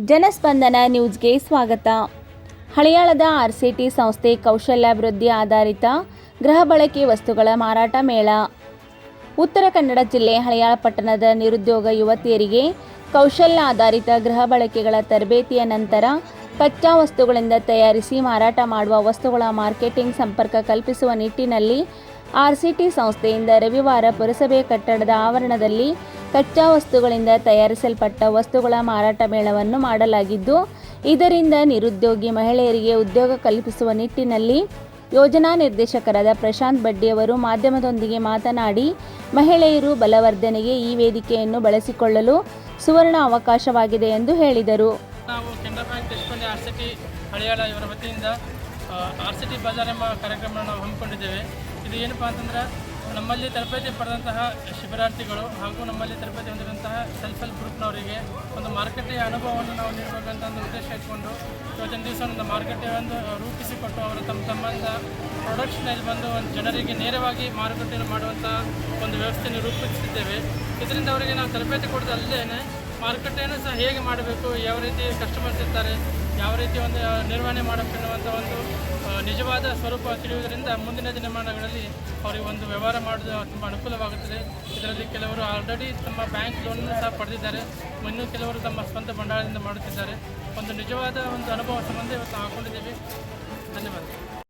ಜನಸ್ಪಂದನ ನ್ಯೂಸ್ಗೆ ಸ್ವಾಗತ. ಹಳಿಯಾಳದ RCT ಸಂಸ್ಥೆ ಕೌಶಲ್ಯಾಭಿವೃದ್ಧಿ ಆಧಾರಿತ ಗೃಹ ಬಳಕೆ ವಸ್ತುಗಳ ಮಾರಾಟ ಮೇಳ. ಉತ್ತರ ಕನ್ನಡ ಜಿಲ್ಲೆ ಹಳಿಯಾಳ ಪಟ್ಟಣದ ನಿರುದ್ಯೋಗ ಯುವತಿಯರಿಗೆ ಕೌಶಲ್ಯ ಆಧಾರಿತ ಗೃಹ ಬಳಕೆಗಳ ತರಬೇತಿಯ ನಂತರ ಕಚ್ಚಾ ವಸ್ತುಗಳಿಂದ ತಯಾರಿಸಿ ಮಾರಾಟ ಮಾಡುವ ವಸ್ತುಗಳ ಮಾರ್ಕೆಟಿಂಗ್ ಸಂಪರ್ಕ ಕಲ್ಪಿಸುವ ನಿಟ್ಟಿನಲ್ಲಿ RCT ಸಂಸ್ಥೆಯಿಂದ ರವಿವಾರ ಪುರಸಭೆ ಕಟ್ಟಡದ ಆವರಣದಲ್ಲಿ ಕಚ್ಚಾ ವಸ್ತುಗಳಿಂದ ತಯಾರಿಸಲ್ಪಟ್ಟ ವಸ್ತುಗಳ ಮಾರಾಟ ಮೇಳವನ್ನು ಮಾಡಲಾಗಿದ್ದು, ಇದರಿಂದ ನಿರುದ್ಯೋಗಿ ಮಹಿಳೆಯರಿಗೆ ಉದ್ಯೋಗ ಕಲ್ಪಿಸುವ ನಿಟ್ಟಿನಲ್ಲಿ ಯೋಜನಾ ನಿರ್ದೇಶಕರಾದ ಪ್ರಶಾಂತ್ ಬಡ್ಡಿಯವರು ಮಾಧ್ಯಮದೊಂದಿಗೆ ಮಾತನಾಡಿ, ಮಹಿಳೆಯರು ಬಲವರ್ಧನೆಗೆ ಈ ವೇದಿಕೆಯನ್ನು ಬಳಸಿಕೊಳ್ಳಲು ಸುವರ್ಣ ಅವಕಾಶವಾಗಿದೆ ಎಂದು ಹೇಳಿದರು. ನಾವು ಕೆನರಾ ಬ್ಯಾಂಕ್ ದೇಶಪಾಂಡೆ RCT ಹಳಿಯಾಳ ಇವರ ವತಿಯಿಂದ RCT ಬಜಾರ್ ಎಂಬ ಕಾರ್ಯಕ್ರಮ ನಾವು ಹಮ್ಮಿಕೊಂಡಿದ್ದೇವೆ. ಇದು ಏನಪ್ಪಾ ಅಂತಂದ್ರೆ, ನಮ್ಮಲ್ಲಿ ತರಬೇತಿ ಪಡೆದಂತಹ ಶಿಬಿರಾರ್ಥಿಗಳು ಹಾಗೂ ನಮ್ಮಲ್ಲಿ ತರಬೇತಿ ಹೊಂದಿರುವಂತಹ ಸೆಲ್ಫ್ ಹೆಲ್ಪ್ ಗ್ರೂಪ್ನವರಿಗೆ ಒಂದು ಮಾರುಕಟ್ಟೆಯ ಅನುಭವವನ್ನು ನಾವು ನೀಡಬೇಕಂತ ಒಂದು ಉದ್ದೇಶ ಇಟ್ಕೊಂಡು ಇವತ್ತಿನ ದಿವಸ ಒಂದು ಮಾರುಕಟ್ಟೆಯನ್ನು ರೂಪಿಸಿಕೊಟ್ಟು ಅವರು ತಮ್ಮಂದ ಪ್ರೊಡಕ್ಷನಲ್ಲಿ ಬಂದು ಒಂದು ಜನರಿಗೆ ನೇರವಾಗಿ ಮಾರುಕಟ್ಟೆಯನ್ನು ಮಾಡುವಂಥ ಒಂದು ವ್ಯವಸ್ಥೆಯನ್ನು ರೂಪಿಸುತ್ತಿದ್ದೇವೆ. ಇದರಿಂದ ಅವರಿಗೆ ನಾವು ತರಬೇತಿ ಕೊಡೋದಲ್ಲದೇ ಮಾರುಕಟ್ಟೆಯನ್ನು ಸಹ ಹೇಗೆ ಮಾಡಬೇಕು, ಯಾವ ರೀತಿ ಕಸ್ಟಮರ್ಸ್ ಇರ್ತಾರೆ, ಯಾವ ರೀತಿ ಒಂದು ನಿರ್ವಹಣೆ ಮಾಡಬೇಕು ಎನ್ನುವಂಥ ಒಂದು ನಿಜವಾದ ಸ್ವರೂಪ ತಿಳಿಯುವುದರಿಂದ ಮುಂದಿನ ದಿನಮಾನಗಳಲ್ಲಿ ಅವರಿಗೆ ಒಂದು ವ್ಯವಹಾರ ಮಾಡೋದು ತುಂಬ ಅನುಕೂಲವಾಗುತ್ತದೆ. ಇದರಲ್ಲಿ ಕೆಲವರು ಆಲ್ರೆಡಿ ತಮ್ಮ ಬ್ಯಾಂಕ್ ಲೋನನ್ನು ಸಹ ಪಡೆದಿದ್ದಾರೆ, ಇನ್ನೂ ಕೆಲವರು ತಮ್ಮ ಸ್ವಂತ ಬಂಡವಾಳದಿಂದ ಮಾಡುತ್ತಿದ್ದಾರೆ. ಒಂದು ನಿಜವಾದ ಒಂದು ಅನುಭವ ಸಂಬಂಧ ಇವತ್ತು ಹಾಕೊಂಡಿದ್ದೀವಿ. ಧನ್ಯವಾದ.